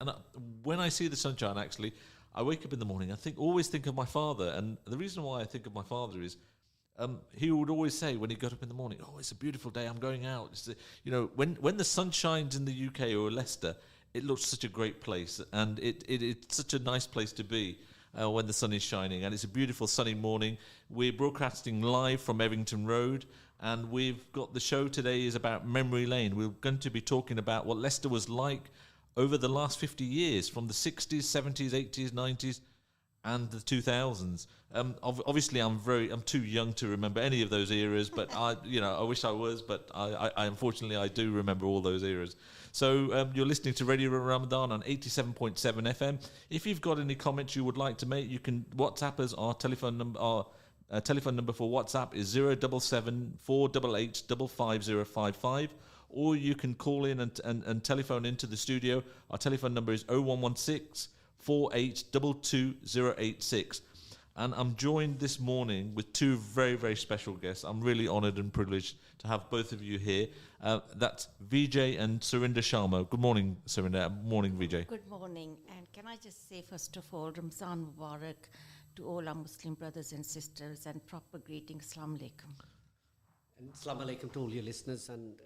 And when I see the sunshine, actually, I wake up in the morning. Always think of my father, and the reason why I think of my father is he would always say when he got up in the morning, "Oh, it's a beautiful day. I'm going out." When the sun shines in the UK or Leicester, it looks such a great place, and it's such a nice place to be when the sun is shining. And it's a beautiful sunny morning. We're broadcasting live from Evington Road, and we've got the show today is about Memory Lane. We're going to be talking about what Leicester was like over the last 50 years, from the 60s, 70s, 80s, 90s, and the 2000s. Obviously, I'm too young to remember any of those eras, but I wish I was, but I unfortunately I do remember all those eras. So you're listening to Radio Ramadan on 87.7 FM. If you've got any comments you would like to make, you can WhatsApp us. Our telephone number, telephone number for WhatsApp is 077 488 55055. Or you can call in and telephone into the studio. Our telephone number is 0116 4822086. And I'm joined this morning with two very, very special guests. I'm really honoured and privileged to have both of you here. That's Vijay and Surinder Sharma. Good morning, Surinder. Morning, Vijay. Good morning. And can I just say, first of all, Ramzan Mubarak to all our Muslim brothers and sisters, and proper greetings, Assalamu alaikum. And Assalamu alaikum to all your listeners, and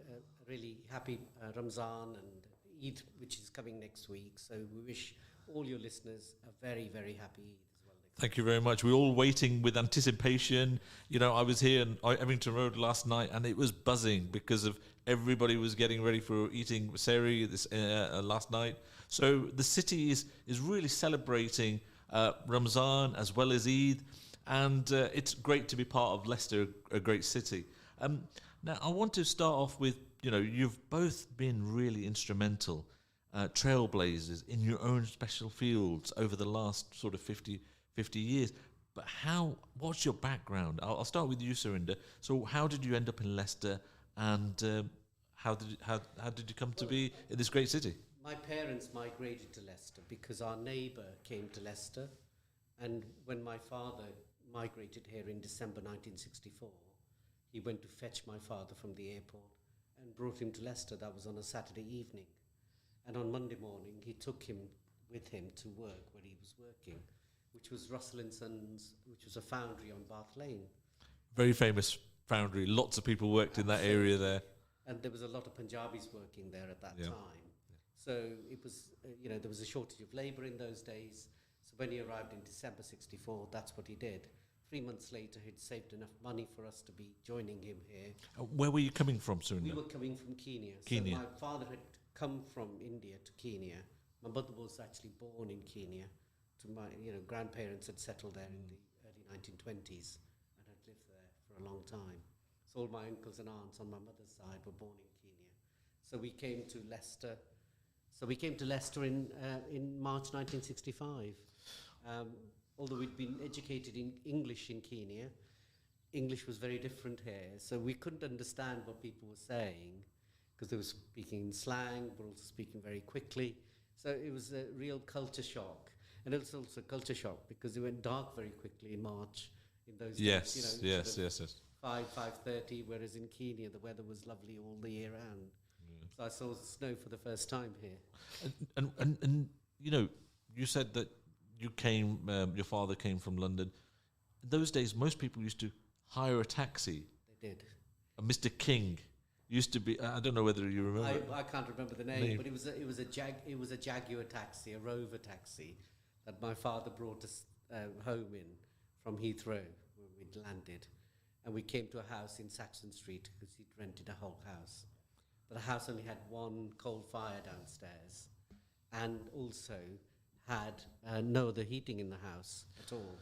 really happy Ramzan and Eid, which is coming next week. So we wish all your listeners a very, very happy Eid as well. Thank you very much. We're all waiting with anticipation. I was here in Evington Road last night, and it was buzzing because of everybody was getting ready for eating sehri last night. So the city is really celebrating Ramzan as well as Eid, and it's great to be part of Leicester, a great city. Now, I want to start off with, you've both been really instrumental, trailblazers in your own special fields over the last sort of 50 years. But what's your background? I'll start with you, Surinder. So how did you end up in Leicester, and how did you come to be in this great city? My parents migrated to Leicester because our neighbour came to Leicester, and when my father migrated here in December 1964, he went to fetch my father from the airport and brought him to Leicester. That was on a Saturday evening. And on Monday morning, he took him with him to work where he was working, which was Russell & Sons, which was a foundry on Bath Lane. Very famous foundry. Lots of people worked in that area there. And there was a lot of Punjabis working there at that time. So it was, there was a shortage of labour in those days. So when he arrived in December 64, that's what he did. 3 months later, he'd saved enough money for us to be joining him here. Where were you coming from, Surinder? We were coming from Kenya. Kenya. So my father had come from India to Kenya. My mother was actually born in Kenya. To my grandparents had settled there in the early 1920s and had lived there for a long time. So all my uncles and aunts on my mother's side were born in Kenya. So we came to Leicester. In March 1965. Although we'd been educated in English in Kenya, English was very different here. So we couldn't understand what people were saying because they were speaking in slang, but also speaking very quickly. So it was a real culture shock. And it was also a culture shock because it went dark very quickly in March in those days. Yes. 5:30, whereas in Kenya the weather was lovely all the year round. So I saw snow for the first time here. And you said that your father came from London. In those days, most people used to hire a taxi. They did. Mr. King used to be. I don't know whether you remember. I can't remember the name, but it was a Jaguar taxi, a Rover taxi, that my father brought us home in from Heathrow when we'd landed, and we came to a house in Saxon Street because he'd rented a whole house. But the house only had one coal fire downstairs, and also had no other heating in the house at all.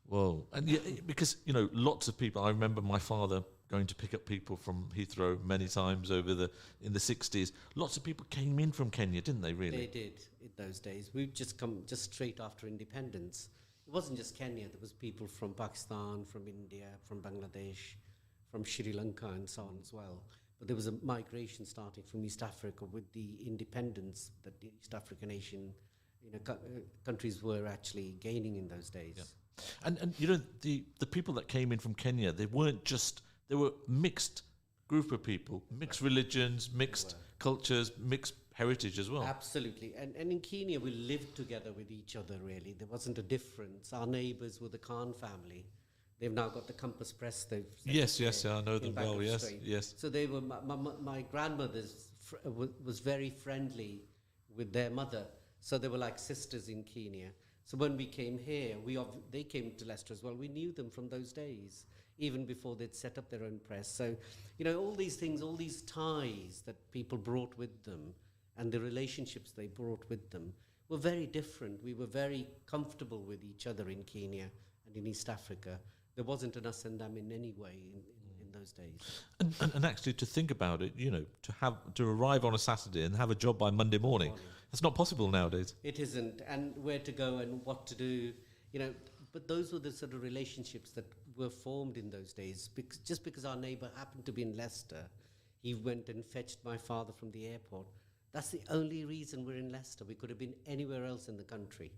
Whoa. And because, lots of people, I remember my father going to pick up people from Heathrow many times in the 60s. Lots of people came in from Kenya, didn't they, really? They did in those days. We'd just come just straight after independence. It wasn't just Kenya. There was people from Pakistan, from India, from Bangladesh, from Sri Lanka and so on as well. But there was a migration starting from East Africa with the independence that the East African nation, countries were actually gaining in those days. Yeah. And the people that came in from Kenya, they were mixed group of people, mixed religions, mixed cultures, mixed heritage as well. Absolutely. And in Kenya, we lived together with each other, really. There wasn't a difference. Our neighbours were the Khan family. They've now got the Compass Press. They've Yes, I know them well. Yes, yes. So they were. My grandmother's was very friendly with their mother. So they were like sisters in Kenya. So when we came here, they came to Leicester as well. We knew them from those days, even before they'd set up their own press. So, all these things, all these ties that people brought with them, and the relationships they brought with them were very different. We were very comfortable with each other in Kenya and in East Africa. There wasn't an us and them in any way in those days. And actually, to think about it, to arrive on a Saturday and have a job by Monday morning, that's not possible nowadays. It isn't. And where to go and what to do, But those were the sort of relationships that were formed in those days. Just because our neighbour happened to be in Leicester, he went and fetched my father from the airport. That's the only reason we're in Leicester. We could have been anywhere else in the country.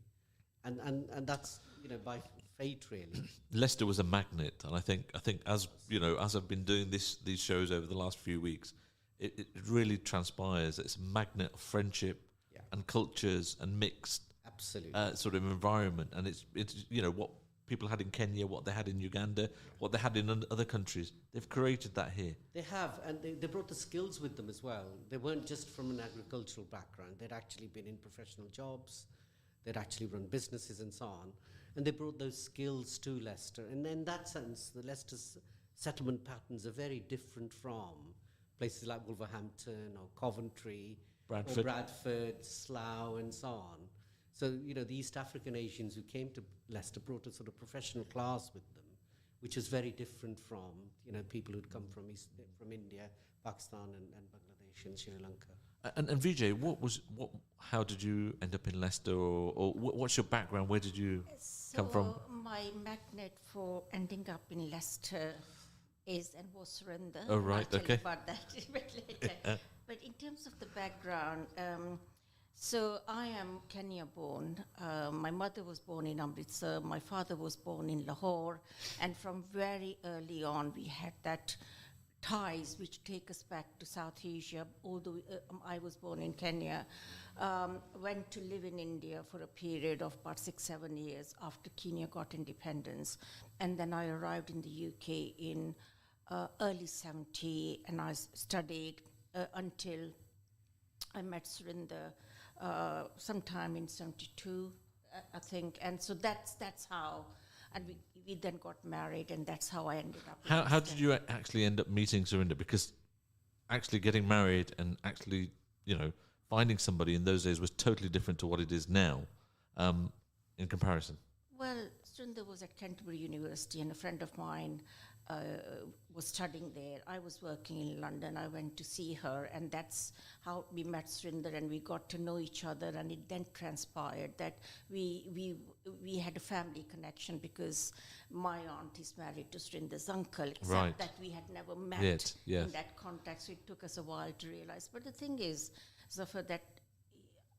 And that's, by fate, really. Leicester was a magnet, and I think as I've been doing these shows over the last few weeks, it really transpires. It's a magnet of friendship and cultures and mixed sort of environment. And it's what people had in Kenya, what they had in Uganda, what they had in other countries. They've created that here. They have, and they brought the skills with them as well. They weren't just from an agricultural background. They'd actually been in professional jobs. They'd actually run businesses and so on. And they brought those skills to Leicester. And in that sense, the Leicester's settlement patterns are very different from places like Wolverhampton or Coventry, or Bradford, Slough, and so on. So, the East African Asians who came to Leicester brought a sort of professional class with them, which is very different from, people who'd come from India, Pakistan, and Bangladesh and Sri Lanka. And Vijay, how did you end up in Leicester, or what's your background? Where did you come from? My magnet for ending up in Leicester was Surinder. Oh, right, I'll tell okay. you about that a bit later. But in terms of the background, so I am Kenya born. My mother was born in Amritsar. My father was born in Lahore. And from very early on, we had that ties which take us back to South Asia. Although I was born in Kenya, went to live in India for a period of about 6-7 years after Kenya got independence. And then I arrived in the UK in early 70, and I studied until I met Surinder sometime in 72, I think. And so that's how, and we then got married, and that's how I ended up. How did you actually end up meeting Surinder? Because actually getting married and actually, finding somebody in those days was totally different to what it is now, in comparison. Well, Surinder was at Canterbury University, and a friend of mine was studying there. I was working in London. I went to see her, and that's how we met Surinder, and we got to know each other. And it then transpired that we had a family connection, because my aunt is married to Surinder's uncle, except that we had never met in that context. So it took us a while to realize. But the thing is, Zuffar, that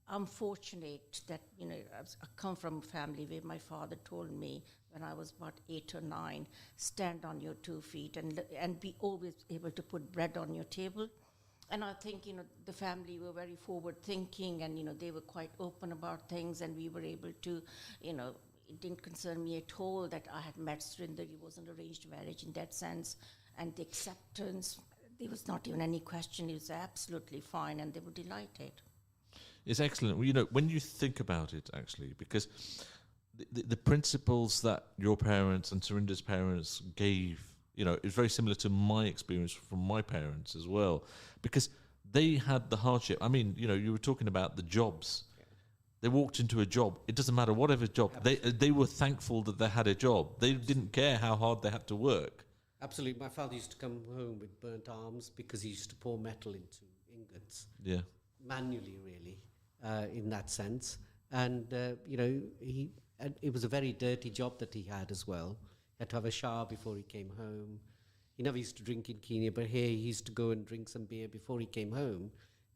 I'm fortunate that, I come from a family where my father told me when I was about 8 or 9, stand on your 2 feet and be always able to put bread on your table. And I think, the family were very forward thinking, and, they were quite open about things, and we were able to, it didn't concern me at all that I had met Surinder. It was an arranged marriage in that sense. And the acceptance, there was not even any question. It was absolutely fine, and they were delighted. It's excellent. Well, when you think about it, actually, because the principles that your parents and Surinder's parents gave, is very similar to my experience from my parents as well, because they had the hardship. I mean, you were talking about the jobs. Yeah. They walked into a job. It doesn't matter whatever job. They were thankful that they had a job. They didn't care how hard they had to work. Absolutely. My father used to come home with burnt arms because he used to pour metal into ingots. Yeah. Manually, really. In that sense, and it was a very dirty job that he had as well. He had to have a shower before he came home. He never used to drink in Kenya, but here he used to go and drink some beer before he came home.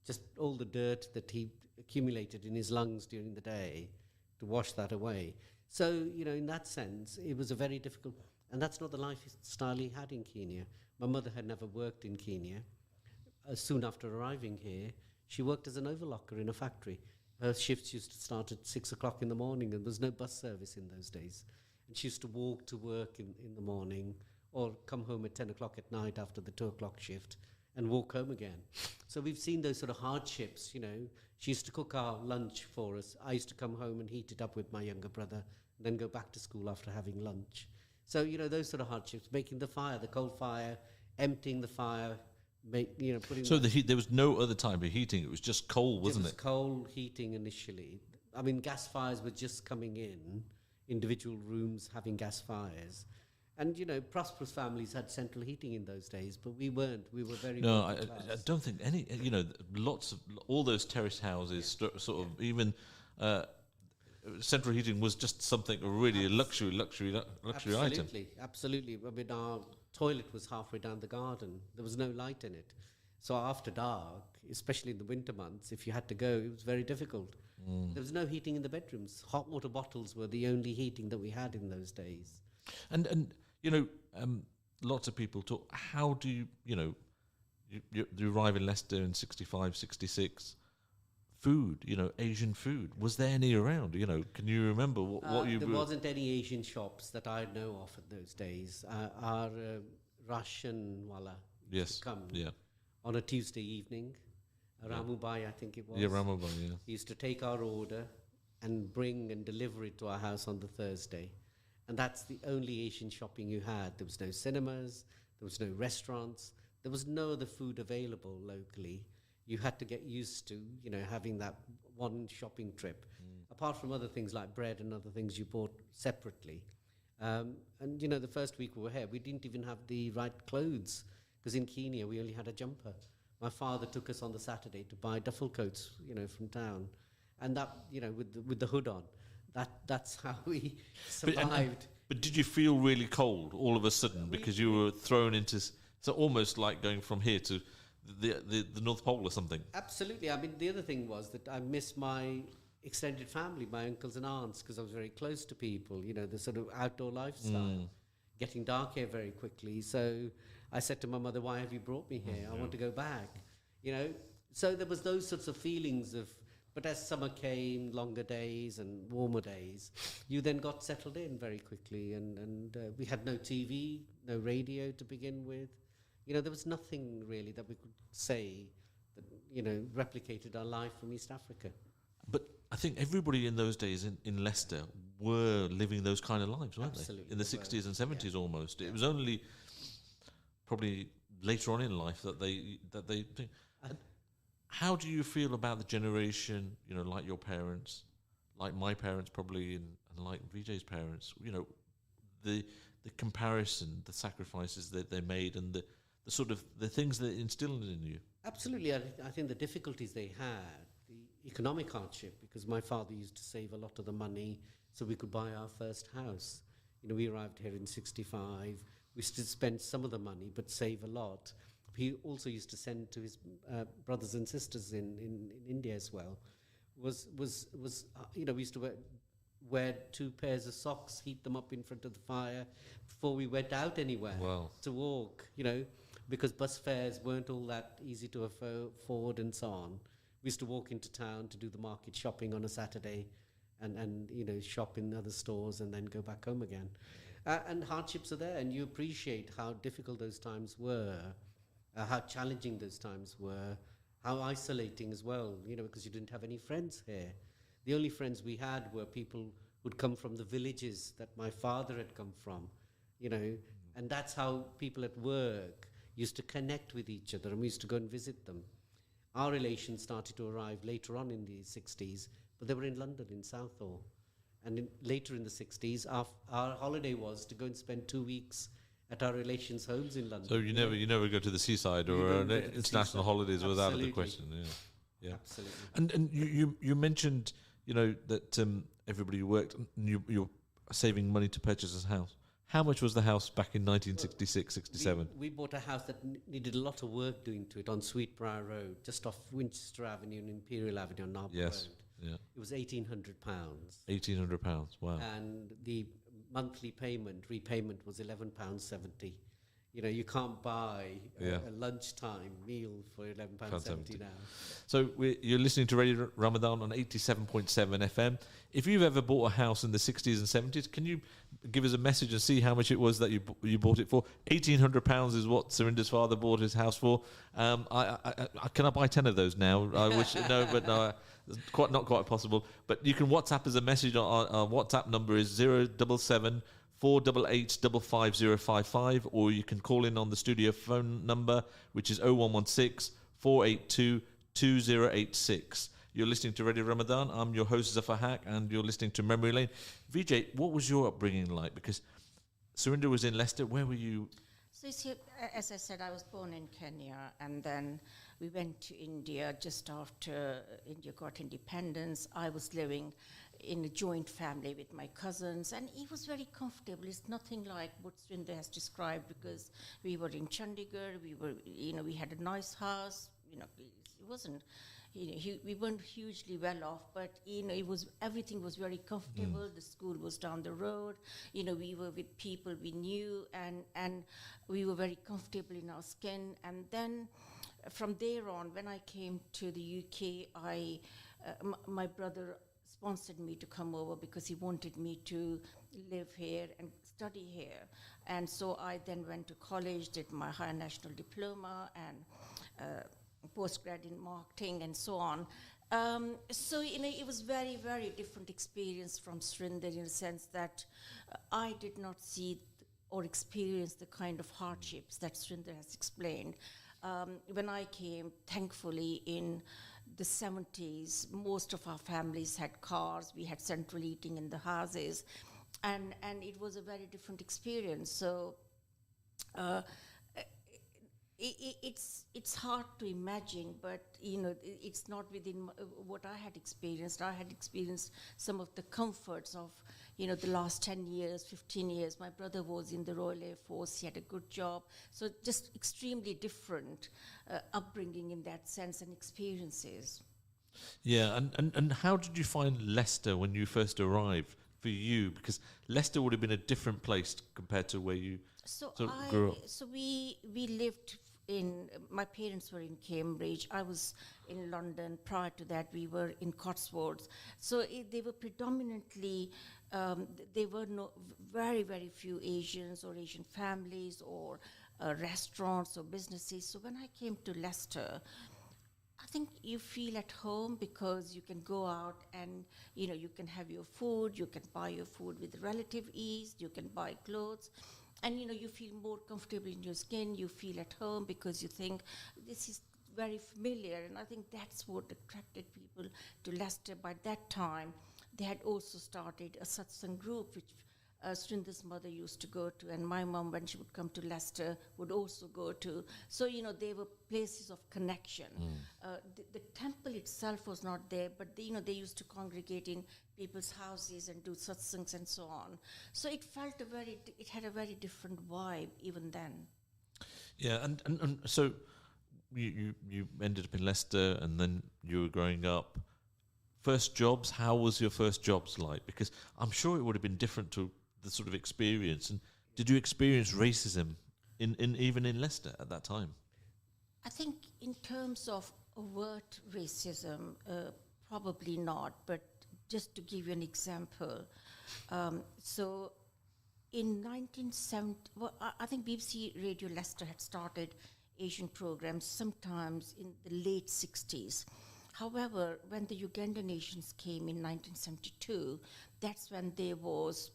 Just all the dirt that he accumulated in his lungs during the day, to wash that away. So, in that sense, it was a very difficult, and that's not the lifestyle he had in Kenya. My mother had never worked in Kenya. Soon after arriving here, She worked as an overlocker in a factory. Her shifts used to start at 6 o'clock in the morning, and there was no bus service in those days. And she used to walk to work in the morning, or come home at 10 o'clock at night after the 2 o'clock shift and walk home again. So we've seen those sort of hardships, you know. She used to cook our lunch for us. I used to come home and heat it up with my younger brother, and then go back to school after having lunch. So, you know, those sort of hardships, making the fire, the coal fire, emptying the fire, putting... So there was no other type of heating, it was just coal, wasn't it? It was coal heating initially. I mean, gas fires were just coming in, individual rooms having gas fires. And, you know, prosperous families had central heating in those days, but we weren't. We were very... No, I don't think any, you know, all those terrace houses, sort of, even... central heating was just something really a luxury item. Absolutely. I mean, our toilet was halfway down the garden. There was no light in it. So after dark, especially in the winter months, if you had to go, it was very difficult. There was no heating in the bedrooms. Hot water bottles were the only heating that we had in those days. And you know, lots of people talk, how do you arrive in Leicester in 65, 66, food, you know, Asian food. Was there any around? You know, can you remember what you... There wasn't any Asian shops that I know of in those days. Our Russian wala used to come on a Tuesday evening. Ramubai, I think it was. Yeah, Ramubai, yeah. He used to take our order and bring and deliver it to our house on the Thursday. And that's the only Asian shopping you had. There was no cinemas, there was no restaurants, there was no other food available locally. You had to get used to, you know, having that one shopping trip. Apart from other things like bread and other things you bought separately. And, you know, the first week we were here, we didn't even have the right clothes, because in Kenya we only had a jumper. My father took us on the Saturday to buy duffel coats, you know, from town. And that, you know, with the hood on, that's how we survived. But did you feel really cold all of a sudden because you were thrown into... So almost like going from here to the North Pole or something. Absolutely. I mean, the other thing was that I missed my extended family, my uncles and aunts, because I was very close to people, you know, the sort of outdoor lifestyle. Getting dark here very quickly. So I said to my mother, why have you brought me here? I want to go back. You know, so there was those sorts of feelings of... But as summer came, longer days and warmer days, you then got settled in very quickly. And we had no TV, no radio to begin with. You know, there was nothing really that we could say that, you know, replicated our life from East Africa. But I think everybody in those days in Leicester were living those kind of lives, weren't Absolutely, they? In the 60s and 70s almost. It was only probably later on in life that they think. How do you feel about the generation, you know, like your parents, like my parents probably, and like Vijay's parents, you know, the comparison, the sacrifices that they made, and the sort of the things that instilled in you? Absolutely. I think the difficulties they had, the economic hardship, because my father used to save a lot of the money so we could buy our first house. You know, we arrived here in 65. We still spent some of the money, but save a lot. He also used to send to his brothers and sisters in India as well. You know, we used to wear 2 pairs of socks, heat them up in front of the fire before we went out anywhere to walk, you know, because bus fares weren't all that easy to afford and so on. We used to walk into town to do the market shopping on a Saturday and you know, shop in other stores and then go back home again. And hardships are there, and you appreciate how difficult those times were. How challenging those times were, how isolating as well, you know, because you didn't have any friends here. The only friends we had were people who'd come from the villages that my father had come from, you know, and that's how people at work used to connect with each other, and we used to go and visit them. Our relations started to arrive later on in the 60s, but they were in London, in Southall. And later in the 60s, our holiday was to go and spend 2 weeks at our relations' homes in London. So you never go to the seaside or international holidays without the question. Yeah. Absolutely. And you mentioned, you know, that everybody worked and you're saving money to purchase a house. How much was the house back in 1966, 67? We bought a house that needed a lot of work doing to it on Sweetbriar Road, just off Winchester Avenue and Imperial Avenue on Narberth Road. Yeah. It was £1,800. £1,800, wow. And the monthly repayment was £11.70. You know, you can't buy Yeah. a lunchtime meal for £11.70 now. So you're listening to Radio Ramadan on 87.7 FM. If you've ever bought a house in the 60s and 70s, can you give us a message and see how much it was that you bought it for? £1,800 is what Surinder's father bought his house for. Can I buy 10 of those now? I wish no, but no, not quite possible. But you can WhatsApp us a message. Our WhatsApp number is 077 488 55055, or you can call in on the studio phone number, which is 0116 482 2086. You're listening to Radio Ramadan. I'm your host, Zuffar Haq, and you're listening to Memory Lane. Vijay, what was your upbringing like? Because Surinder was in Leicester. Where were you? So you see, as I said, I was born in Kenya, and then we went to India just after India got independence. I was living in a joint family with my cousins, and it was very comfortable. It's nothing like what Surinder has described, because we were in Chandigarh. We had a nice house. It wasn't. We weren't hugely well off, but everything was very comfortable. The school was down the road. We were with people we knew, and we were very comfortable in our skin. And then from there on, when I came to the UK, my brother sponsored me to come over because he wanted me to live here and study here. And so I then went to college, did my higher national diploma and postgrad in marketing and so on. So it was very, very different experience from Surinder, in the sense that I did not see or experience the kind of hardships that Surinder has explained. When I came, thankfully, in the 70s, most of our families had cars. We had central heating in the houses, and it was a very different experience. So it's hard to imagine, but it's not within what I had experienced. I had experienced some of the comforts of the last 10 years, 15 years. My brother was in the Royal Air Force. He had a good job. So just extremely different upbringing in that sense and experiences. Yeah, and how did you find Leicester when you first arrived for you? Because Leicester would have been a different place compared to where you grew up. So we lived my parents were in Cambridge. I was in London. Prior to that, we were in Cotswolds. So they were predominantly, there were very, very few Asians or Asian families or restaurants or businesses. So when I came to Leicester, I think you feel at home because you can go out and, you can have your food, you can buy your food with relative ease, you can buy clothes. And, you feel more comfortable in your skin, you feel at home because you think this is very familiar. And I think that's what attracted people to Leicester. By that time, they had also started a satsang group, which Surinder's mother used to go to, and my mom, when she would come to Leicester, would also go to. So, they were places of connection. The temple itself was not there, but they used to congregate in people's houses and do satsangs and so on. So it had a very different vibe even then. Yeah, and so you ended up in Leicester, and then you were growing up. First jobs, how was your first jobs like? Because I'm sure it would have been different to the sort of experience. And did you experience racism even in Leicester at that time? I think in terms of overt racism, probably not. But just to give you an example, so in 1970, I think BBC Radio Leicester had started Asian programs sometimes in the late 60s. However, when the Ugandan Asians came in 1972, that's when there was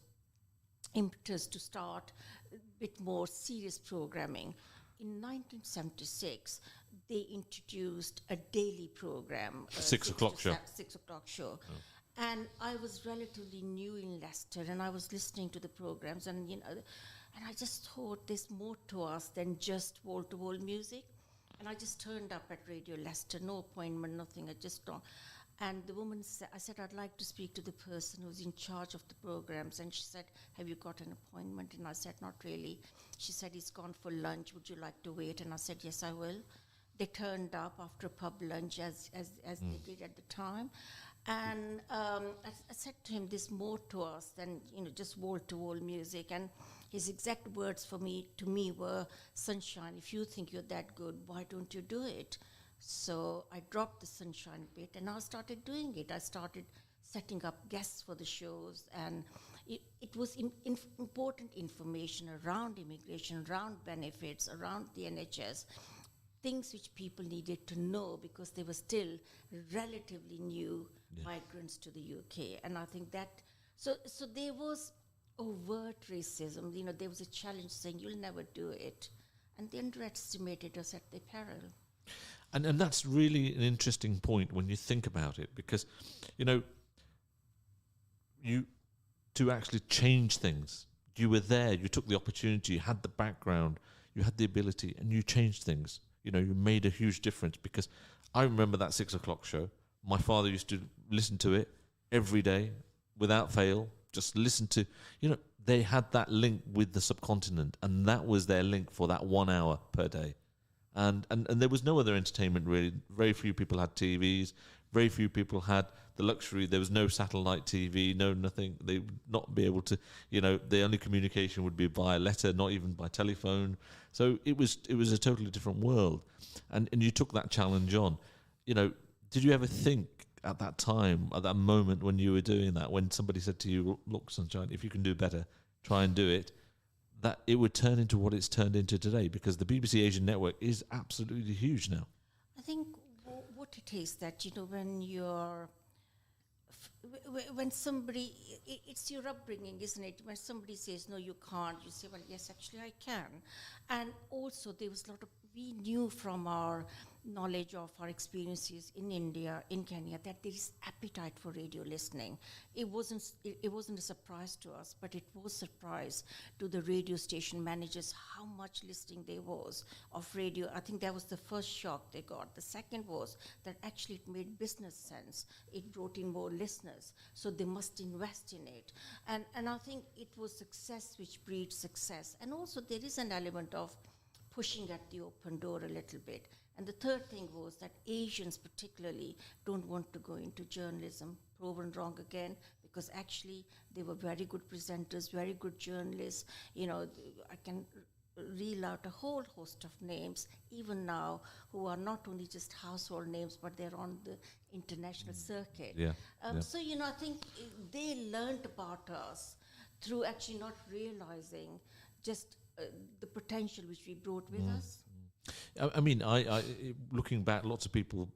impetus to start a bit more serious programming. In 1976, they introduced a daily program. 6 o'clock show. 6 o'clock show. Oh. And I was relatively new in Leicester, and I was listening to the programs, and and I just thought there's more to us than just wall-to-wall music. And I just turned up at Radio Leicester, no appointment, nothing. I just don't. And the woman said, I said, I'd like to speak to the person who's in charge of the programs. And she said, have you got an appointment? And I said, not really. She said, he's gone for lunch. Would you like to wait? And I said, yes, I will. They turned up after a pub lunch, as they did at the time. And I said to him, there's more to us than, just wall-to-wall music. And his exact words to me were, Sunshine, if you think you're that good, why don't you do it? So I dropped the Sunshine bit and I started doing it. I started setting up guests for the shows, and it was important information around immigration, around benefits, around the NHS, things which people needed to know because they were still relatively new migrants to the UK. And I think that, so there was overt racism. There was a challenge saying, you'll never do it. And they underestimated us at their peril. And that's really an interesting point when you think about it, because, to actually change things, you were there, you took the opportunity, you had the background, you had the ability, and you changed things. You made a huge difference, because I remember that 6 o'clock show. My father used to listen to it every day without fail, just listen to, they had that link with the subcontinent, and that was their link for that 1 hour per day. And there was no other entertainment really. Very few people had TVs. Very few people had the luxury. There was no satellite TV, no nothing. They would not be able to, the only communication would be via letter, not even by telephone. So it was a totally different world. And you took that challenge on. Did you ever think at that time, at that moment when you were doing that, when somebody said to you, look, Sunshine, if you can do better, try and do it, that it would turn into what it's turned into today? Because the BBC Asian network is absolutely huge now. I think what it is that, when you're, when somebody, it's your upbringing, isn't it? When somebody says, no, you can't, you say, well, yes, actually I can. And also there was a lot of, we knew from our knowledge of our experiences in India, in Kenya, that there is appetite for radio listening. It wasn't a surprise to us, but it was a surprise to the radio station managers how much listening there was of radio. I think that was the first shock they got. The second was that actually it made business sense. It brought in more listeners, so they must invest in it. And I think it was success which breeds success. And also there is an element of pushing at the open door a little bit. And the third thing was that Asians particularly don't want to go into journalism, proven wrong again, because actually they were very good presenters, very good journalists. I can reel out a whole host of names, even now, who are not only just household names, but they're on the international circuit. Yeah. So, I think they learned about us through actually not realizing just the potential which we brought with us. I mean, I looking back, lots of people,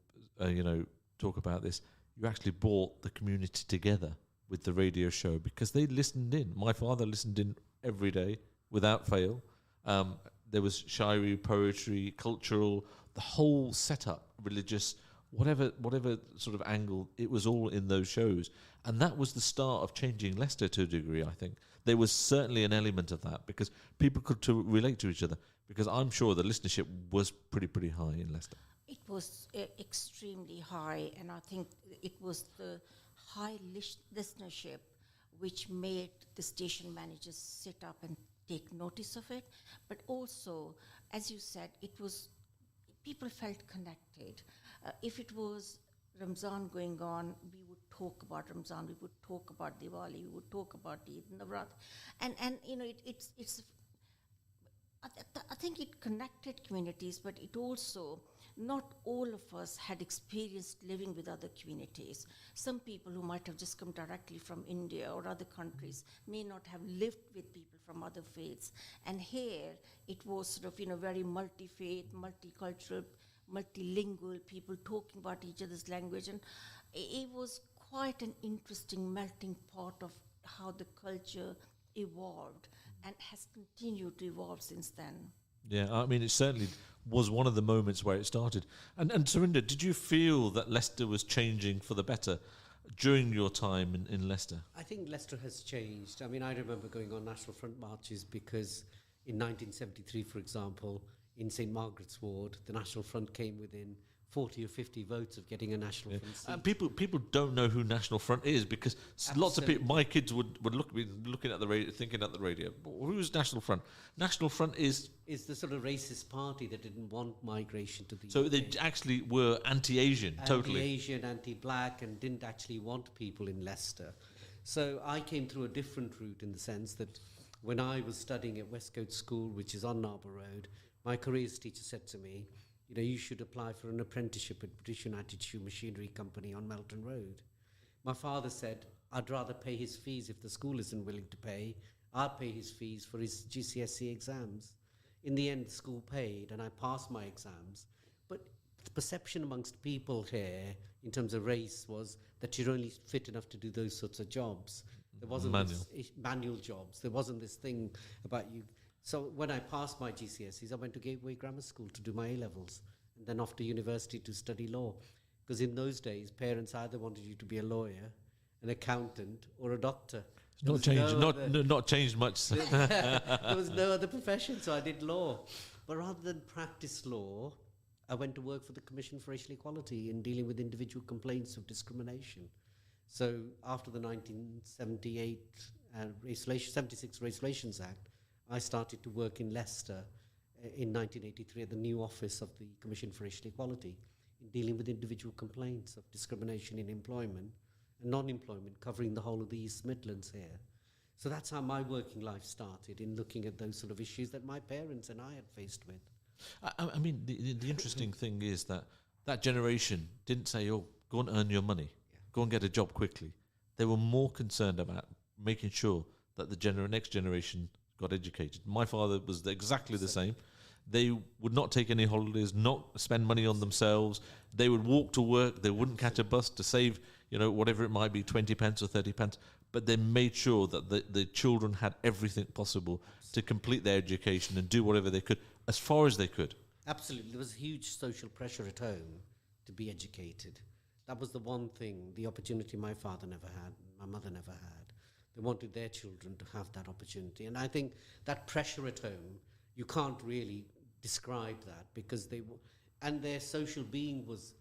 talk about this. You actually brought the community together with the radio show because they listened in. My father listened in every day without fail. There was shairi, poetry, cultural, the whole setup, religious, whatever sort of angle, it was all in those shows. And that was the start of changing Leicester to a degree, I think. There was certainly an element of that because people could relate to each other, because I'm sure the listenership was pretty high in Leicester. It was extremely high, and I think it was the high listenership which made the station managers sit up and take notice of it. But also, as you said, people felt connected. If it was Ramzan going on, we would talk about Ramzan, we would talk about Diwali, we would talk about Eid, Navrat. And it's I think it connected communities, but it also, not all of us had experienced living with other communities. Some people who might have just come directly from India or other countries may not have lived with people from other faiths. And here, it was sort of, very multi-faith, multicultural, multilingual, people talking about each other's language. And it was quite an interesting melting pot of how the culture evolved and has continued to evolve since then. Yeah, I mean, it certainly was one of the moments where it started. And Surinder, did you feel that Leicester was changing for the better during your time in Leicester? I think Leicester has changed. I mean, I remember going on National Front marches because in 1973, for example, in St Margaret's Ward, the National Front came within 40 or 50 votes of getting a National Front seat. And people don't know who National Front is, because lots of people, my kids would be looking at the radio, thinking at the radio, who's National Front? National Front is the sort of racist party that didn't want migration to the UK. So they actually were anti-Asian, totally. Anti-Asian, anti-black, and didn't actually want people in Leicester. So I came through a different route, in the sense that when I was studying at Westcote School, which is on Narber Road, my careers teacher said to me, you should apply for an apprenticeship at British United Shoe Machinery Company on Melton Road. My father said, I'd rather pay his fees if the school isn't willing to pay. I'll pay his fees for his GCSE exams. In the end, the school paid, and I passed my exams. But the perception amongst people here, in terms of race, was that you're only fit enough to do those sorts of jobs. There wasn't manual jobs. There wasn't this thing about you. So when I passed my GCSEs, I went to Gateway Grammar School to do my A-levels, and then off to university to study law. Because in those days, parents either wanted you to be a lawyer, an accountant, or a doctor. It's not changed. Not changed much. There was no other profession, so I did law. But rather than practice law, I went to work for the Commission for Racial Equality in dealing with individual complaints of discrimination. So after the 1978 76 Race Relations Act, I started to work in Leicester in 1983 at the new office of the Commission for Racial Equality in dealing with individual complaints of discrimination in employment and non-employment, covering the whole of the East Midlands here. So that's how my working life started, in looking at those sort of issues that my parents and I had faced with. I mean, the interesting thing is that generation didn't say, oh, go and earn your money, go and get a job quickly. They were more concerned about making sure that the next generation got educated. My father was exactly the same. They would not take any holidays, not spend money on themselves. They would walk to work. They wouldn't catch a bus to save, whatever it might be, 20 pence or 30 pence. But they made sure that the children had everything possible to complete their education and do whatever they could, as far as they could. Absolutely. There was huge social pressure at home to be educated. That was the one thing, the opportunity my father never had, my mother never had. They wanted their children to have that opportunity. And I think that pressure at home, you can't really describe that, because and their social being was,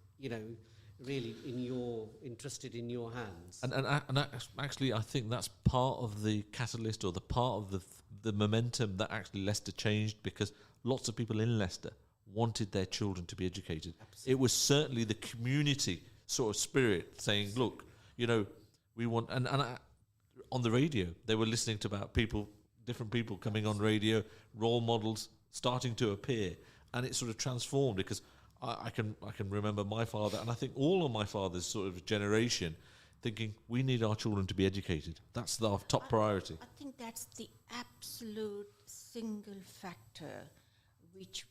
really interested in your hands. And actually, I think that's part of the catalyst, or the part of the momentum that actually Leicester changed, because lots of people in Leicester wanted their children to be educated. Absolutely. It was certainly the community sort of spirit saying, look, we want, and on the radio, they were listening to about different people coming on radio, role models starting to appear, and it sort of transformed, because I can remember my father, and I think all of my father's sort of generation, thinking we need our children to be educated. That's our top priority. I think that's the absolute single factor which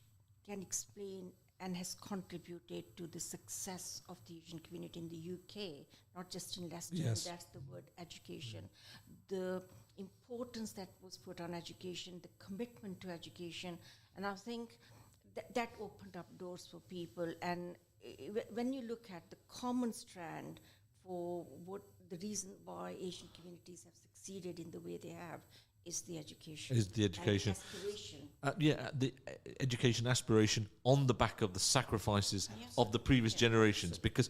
can explain and has contributed to the success of the Asian community in the UK, not just in Leicester. Yes. That's the word education. The importance that was put on education, the commitment to education, and I think that opened up doors for people. And when you look at the common strand for what the reason why Asian communities have succeeded in the way they have, is the education. Is the education. And aspiration. The education aspiration on the back of the sacrifices of the previous generations, because,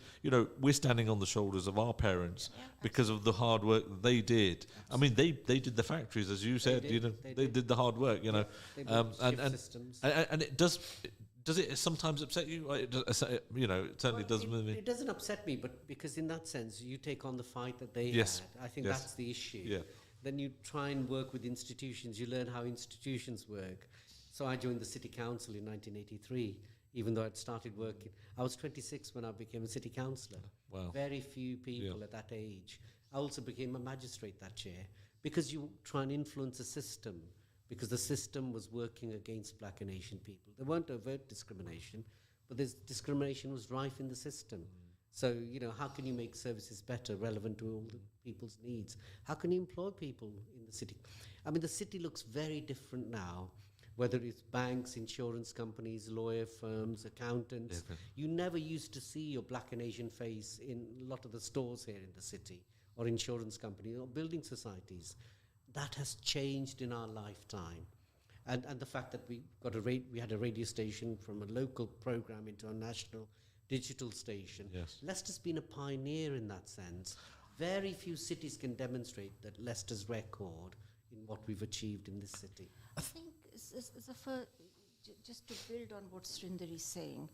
we're standing on the shoulders of our parents because of the hard work they did. Absolutely. I mean, they did the factories, as you said, they did the hard work, and it does it sometimes upset you? It certainly does with me. It doesn't upset me, but because in that sense, you take on the fight that they Yes. had. I think Yes. that's the issue. Yeah. Then you try and work with institutions. You learn how institutions work. So I joined the city council in 1983, even though I'd started working. I was 26 when I became a city councillor. Wow. Very few people at that age. I also became a magistrate that year, because you try and influence a system, because the system was working against black and Asian people. There weren't overt discrimination, but this discrimination was rife in the system. So, how can you make services better, relevant to all the people's needs? How can you employ people in the city? I mean, the city looks very different now, whether it's banks, insurance companies, lawyer firms, accountants. You never used to see your black and Asian face in a lot of the stores here in the city, or insurance companies, or building societies. That has changed in our lifetime. And the fact that we had a radio station from a local program into a national digital station. Yes. Leicester's been a pioneer in that sense. Very few cities can demonstrate that Leicester's record in what we've achieved in this city. I think just to build on what Surinder is saying,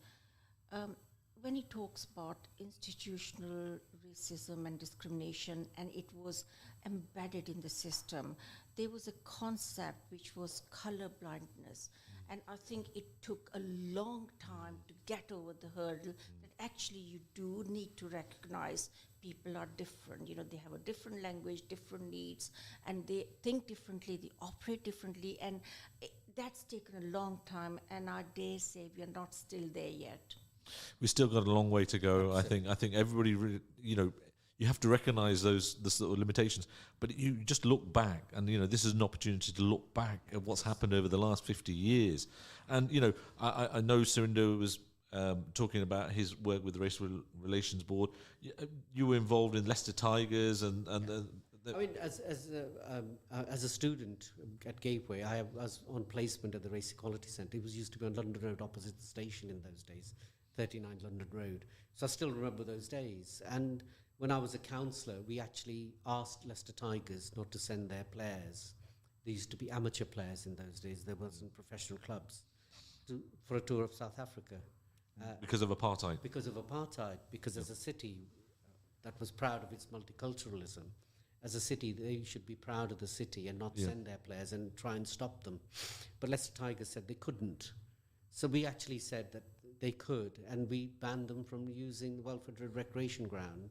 when he talks about institutional racism and discrimination, and it was embedded in the system, there was a concept which was color blindness. And I think it took a long time to get over the hurdle that actually you do need to recognize people are different. You know, they have a different language, different needs, and they think differently, they operate differently, and that's taken a long time, and I dare say we are not still there yet. We've still got a long way to go. Absolutely. I think everybody really, you have to recognize the sort of limitations, but you just look back, and this is an opportunity to look back at what's happened over the last 50 years. And I know Surinder was talking about his work with the Race Relations Board. You were involved in Leicester Tigers, and I mean, as a student at Gateway, I was on placement at the Race Equality Centre. It was used to be on London Road opposite the station in those days, 39 London Road. So I still remember those days. And when I was a councillor, we actually asked Leicester Tigers not to send their players. They used to be amateur players in those days. There wasn't professional clubs for a tour of South Africa. because of apartheid. Because of apartheid. Because as a city that was proud of its multiculturalism, as a city, they should be proud of the city and not send their players and try and stop them. But Leicester Tigers said they couldn't. So we actually said that they could, and we banned them from using the Welford Road Recreation Ground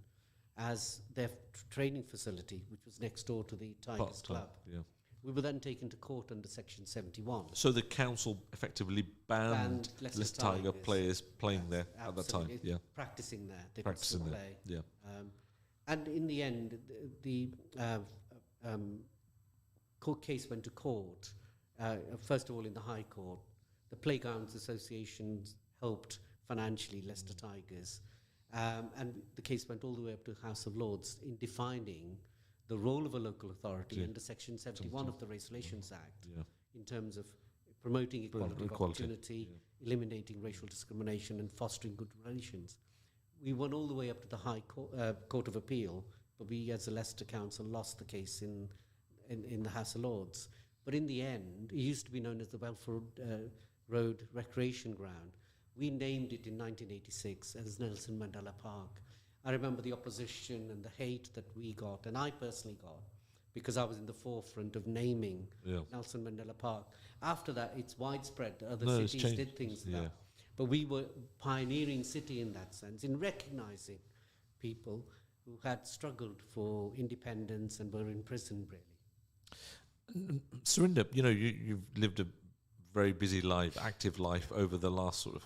as their training facility, which was next door to the Tigers Club. Yeah. We were then taken to court under Section 71. So the council effectively banned Leicester Tiger players playing there at that time. Yeah. Practicing there. They Practicing could still there. play. Yeah. And in the end, the court case went to court, first of all in the High Court. The Playgrounds Association helped financially Leicester Tigers, and the case went all the way up to House of Lords in defining the role of a local authority under Section 71 of the Race Relations Act in terms of promoting equality of opportunity, eliminating racial discrimination and fostering good relations. We went all the way up to the High Court of Appeal, but we as a Leicester Council lost the case in the House of Lords. But in the end, it used to be known as the Welford Road Recreation Ground. We named it in 1986 as Nelson Mandela Park. I remember the opposition and the hate that we got, and I personally got, because I was in the forefront of naming Nelson Mandela Park. After that, it's widespread. Other cities did things like that. But we were pioneering city in that sense, in recognizing people who had struggled for independence and were in prison, really. Surinder, you've lived a very busy life, active life over the last sort of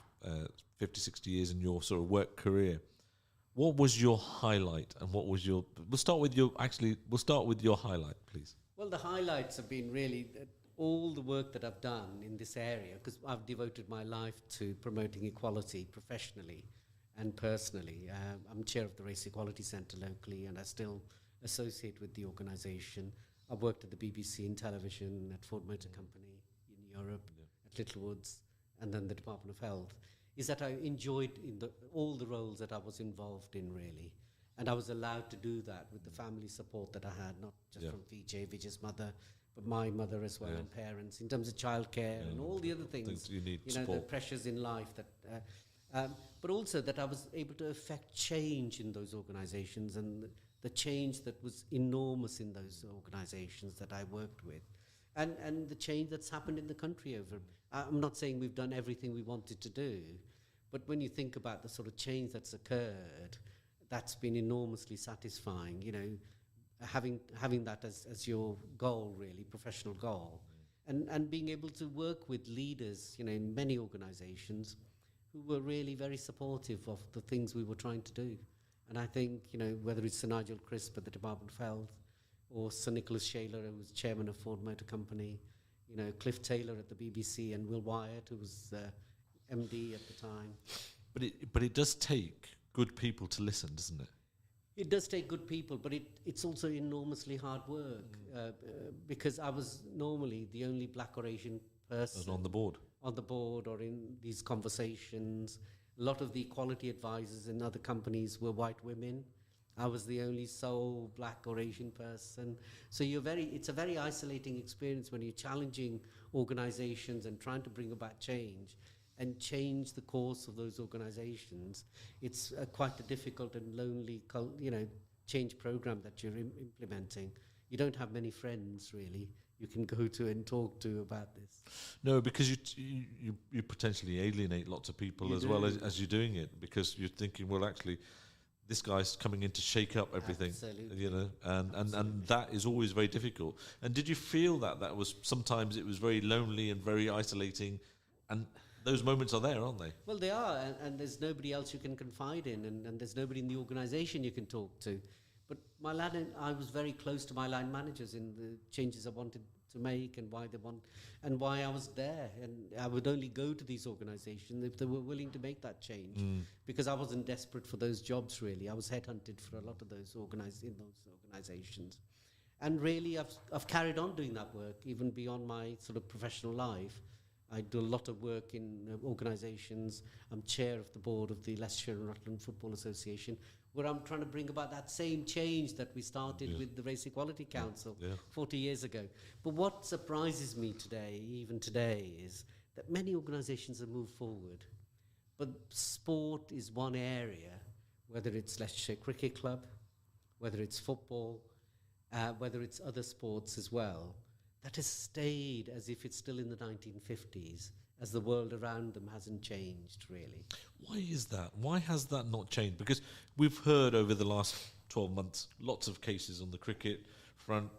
50, 60 years in your sort of work career. What was your highlight, and what was your? We'll start with your highlight, please. Well, the highlights have been really all the work that I've done in this area, because I've devoted my life to promoting equality professionally and personally. I'm chair of the Race Equality Centre locally, and I still associate with the organisation. I've worked at the BBC in television, at Ford Motor Company in Europe, at Littlewoods, and then the Department of Health. Is that I enjoyed all the roles that I was involved in, really. And I was allowed to do that with the family support that I had, not just from Vijay's mother, but my mother as well, and parents, in terms of childcare and all the other things you need, the pressures in life that, but also that I was able to affect change in those organizations, and the change that was enormous in those organizations that I worked with, and the change that's happened in the country over. I'm not saying we've done everything we wanted to do, but when you think about the sort of change that's occurred, that's been enormously satisfying, having that as your goal, really, professional goal, and being able to work with leaders, in many organizations who were really very supportive of the things we were trying to do. And I think, whether it's Sir Nigel Crisp at the Department of Health, or Sir Nicholas Shaler, who was chairman of Ford Motor Company, Cliff Taylor at the BBC, and Will Wyatt, who was MD at the time. But it does take good people to listen, doesn't it? It does take good people, but it's also enormously hard work, because I was normally the only black or Asian person on the board or in these conversations, A lot of the quality advisors in other companies were white women. I was the only sole black or Asian person. So it's a very isolating experience when you're challenging organizations and trying to bring about change and change the course of those organizations. It's quite a difficult and lonely, change program that you're implementing. You don't have many friends, really, you can go to and talk to about this. No, because you potentially alienate lots of people as well as you're doing it, because you're thinking, well, actually, this guy's coming in to shake up everything. Absolutely. And that is always very difficult. And did you feel that was sometimes it was very lonely and very isolating, and those moments are there, aren't they? Well, they are, and there's nobody else you can confide in, and there's nobody in the organisation you can talk to. But I was very close to my line managers in the changes I wanted to make and why I was there. And I would only go to these organizations if they were willing to make that change, because I wasn't desperate for those jobs, really. I was headhunted for a lot of those organizations. And really, I've carried on doing that work, even beyond my sort of professional life. I do a lot of work in organizations. I'm chair of the board of the Leicester and Rutland Football Association, where I'm trying to bring about that same change that we started with the Race Equality Council 40 years ago. But what surprises me even today, is that many organizations have moved forward. But sport is one area, whether it's Leicester Cricket Club, whether it's football, whether it's other sports as well, that has stayed as if it's still in the 1950s, as the world around them hasn't changed, really. Why is that? Why has that not changed? Because we've heard over the last 12 months lots of cases on the cricket front,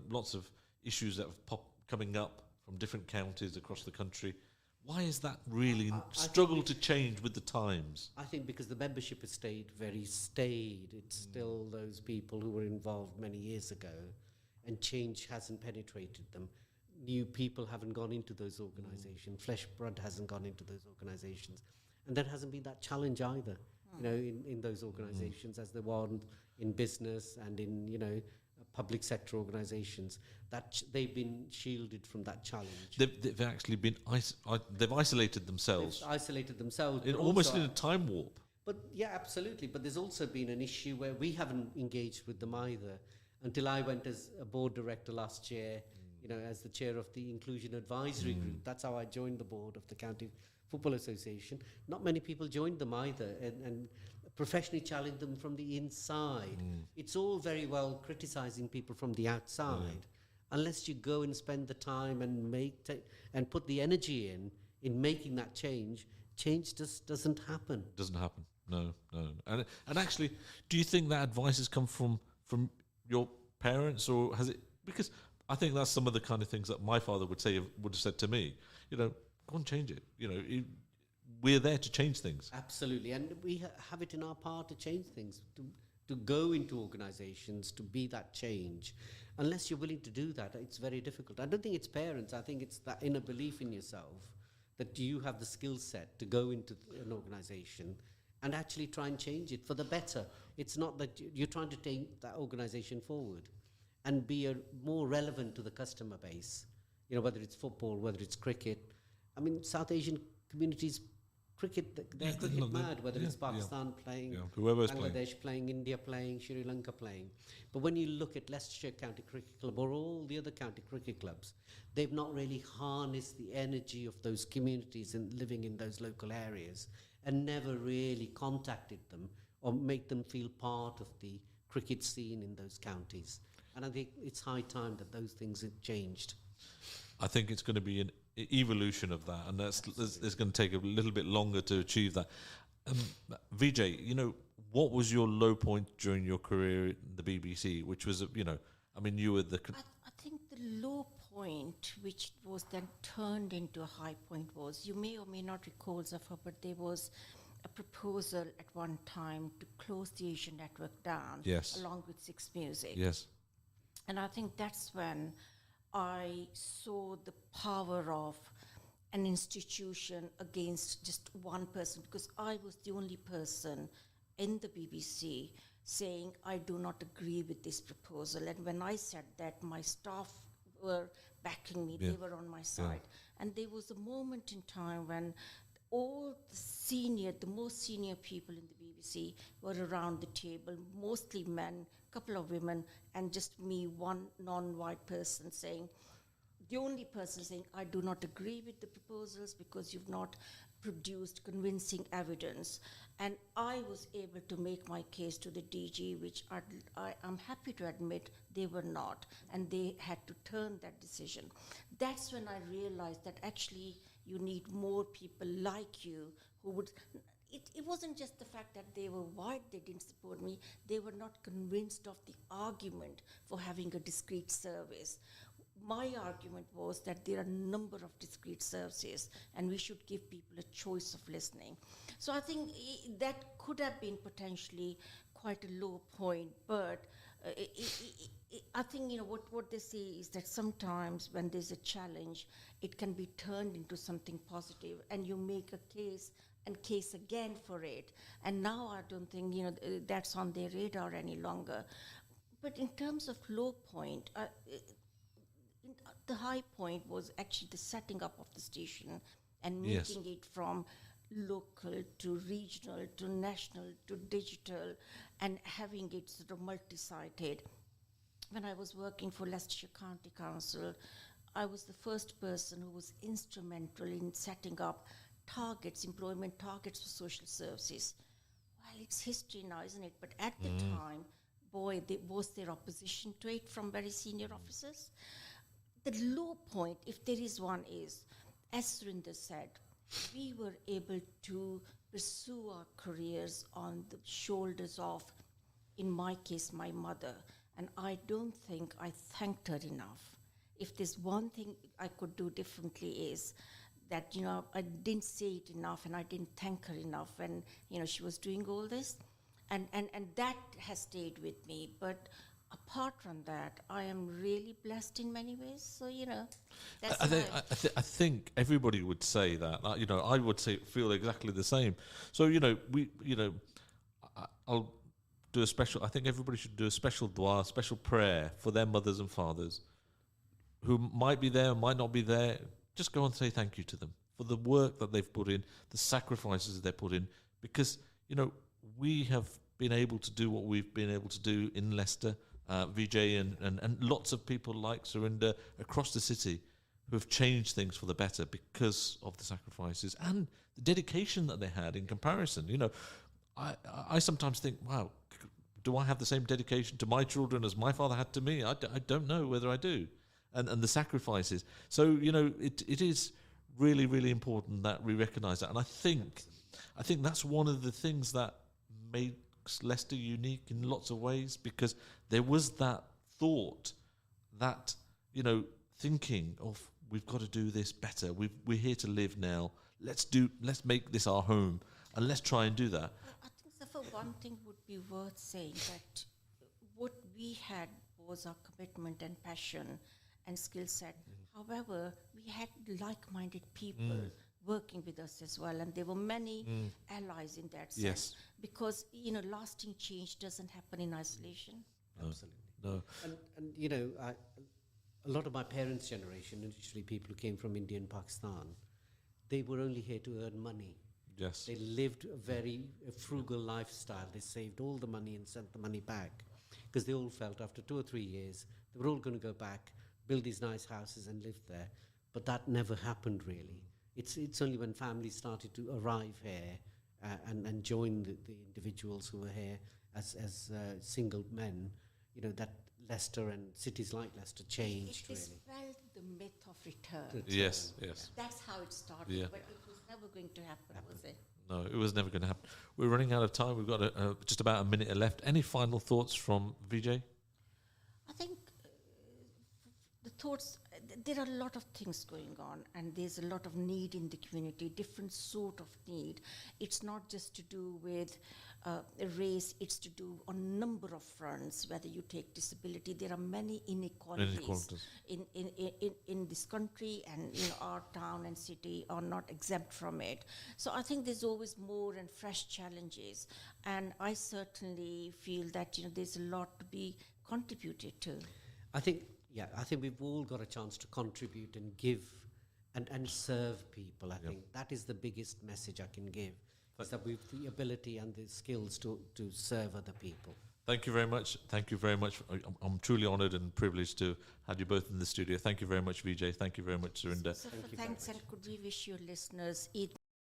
lots of issues that have coming up from different counties across the country. Why is that really struggled to change with the times? I think because the membership has stayed very staid. It's still those people who were involved many years ago, and change hasn't penetrated them. New people haven't gone into those organizations. Flesh blood hasn't gone into those organizations. And there hasn't been that challenge either, in those organizations as there was in business and in, public sector organizations. That they've been shielded from that challenge. They've actually been they've isolated themselves. Almost in a time warp. But yeah, absolutely. But there's also been an issue where we haven't engaged with them either, until I went as a board director last year, as the chair of the Inclusion Advisory Group. That's how I joined the board of the County Football Association. Not many people joined them either, and professionally challenged them from the inside. It's all very well criticising people from the outside, unless you go and spend the time and put the energy in making that change. Change just doesn't happen. Doesn't happen. No. And actually, do you think that advice has come from your parents, or has it? Because I think that's some of the kind of things that my father would have said to me. Go and change it. We're there to change things. Absolutely, and we have it in our power to change things, to go into organizations, to be that change. Unless you're willing to do that, it's very difficult. I don't think it's parents. I think it's that inner belief in yourself that you have the skill set to go into an organization and actually try and change it for the better. It's not that you're trying to take that organization forward and be more relevant to the customer base, whether it's football, whether it's cricket. I mean, South Asian communities, they're cricket mad, whether it's Pakistan playing, Bangladesh playing, India playing, Sri Lanka playing. But when you look at Leicestershire County Cricket Club or all the other county cricket clubs, they've not really harnessed the energy of those communities and living in those local areas, and never really contacted them or make them feel part of the cricket scene in those counties. And I think it's high time that those things have changed. I think it's going to be an evolution of that, and it's going to take a little bit longer to achieve that. Vijay, what was your low point during your career at the BBC, which was, you were the... I think the low point, which was then turned into a high point, was, you may or may not recall, Zuffar, but there was a proposal at one time to close the Asian network down, along with Six Music. Yes. And I think that's when I saw the power of an institution against just one person, because I was the only person in the BBC saying, I do not agree with this proposal. And when I said that, my staff were backing me, they were on my side. And there was a moment in time when all the most senior people in the BBC were around the table, mostly men, couple of women, and just me, one non-white person saying, the only person saying, I do not agree with the proposals because you've not produced convincing evidence. And I was able to make my case to the DG, which I am happy to admit they were not, and they had to turn that decision. That's when I realized that actually you need more people like you who would. It wasn't just the fact that they were white, they didn't support me, they were not convinced of the argument for having a discrete service. My argument was that there are a number of discrete services and we should give people a choice of listening. So I think that could have been potentially quite a low point, but I think what they say is that sometimes when there's a challenge, it can be turned into something positive, and you make a case and case again for it. And now I don't think that's on their radar any longer. But in terms of low point, the high point was actually the setting up of the station and making it from local to regional to national to digital and having it sort of multi-sided. When I was working for Leicestershire County Council, I was the first person who was instrumental in setting up employment targets for social services. Well, it's history now, isn't it? But at the time, was there opposition to it from very senior officers? The low point, if there is one, is, as Surinder said, we were able to pursue our careers on the shoulders of, in my case, my mother. And I don't think I thanked her enough. If there's one thing I could do differently is that, I didn't say it enough and I didn't thank her enough when, she was doing all this. And that has stayed with me. But apart from that, I am really blessed in many ways. So, that's I think everybody would say that. I would feel exactly the same. So, I'll do a special. I think everybody should do a special dua, special prayer for their mothers and fathers who might be there, might not be there. Just go and say thank you to them for the work that they've put in, the sacrifices they put in, because we have been able to do what we've been able to do in Leicester. Vijay and lots of people like Surinder across the city who have changed things for the better because of the sacrifices and the dedication that they had in comparison. I sometimes think, wow, do I have the same dedication to my children as my father had to me? I don't know whether I do. And the sacrifices. So, it is really, really important that we recognise that. And I think that's one of the things that makes Leicester unique in lots of ways, because there was that thought, that, thinking of, we've got to do this better. We're here to live now. Let's make this our home, and let's try and do that. I think for one thing would be worth saying that what we had was our commitment and passion and skill set. However, we had like-minded people working with us as well, and there were many allies in that sense. Because lasting change doesn't happen in isolation. No. Absolutely. No. And a lot of my parents' generation, initially people who came from India and Pakistan, they were only here to earn money. Yes. They lived a very frugal lifestyle. They saved all the money and sent the money back, because they all felt after 2 or 3 years they were all going to go back, build these nice houses and live there. But that never happened, really. It's only when families started to arrive here and join the individuals who were here as single men, that Leicester and cities like Leicester changed, It really. dispelled the myth of return. Yes. That's how it started, but it was never going to happen, was it? No, it was never going to happen. We're running out of time. We've got just about a minute left. Any final thoughts from Vijay? I think the thoughts, there are a lot of things going on, and there's a lot of need in the community, different sort of need. It's not just to do with race, it's to do on a number of fronts, whether you take disability. There are many inequalities. In this country, and our town and city are not exempt from it. So I think there's always more and fresh challenges, and I certainly feel that there's a lot to be contributed to. I think we've all got a chance to contribute and give and serve people. I think that is the biggest message I can give, is that we've the ability and the skills to serve other people. Thank you very much. Thank you very much. I'm truly honoured and privileged to have you both in the studio. Thank you very much, Vijay. Thank you very much, Surinder. So thanks, and could we wish your listeners Eid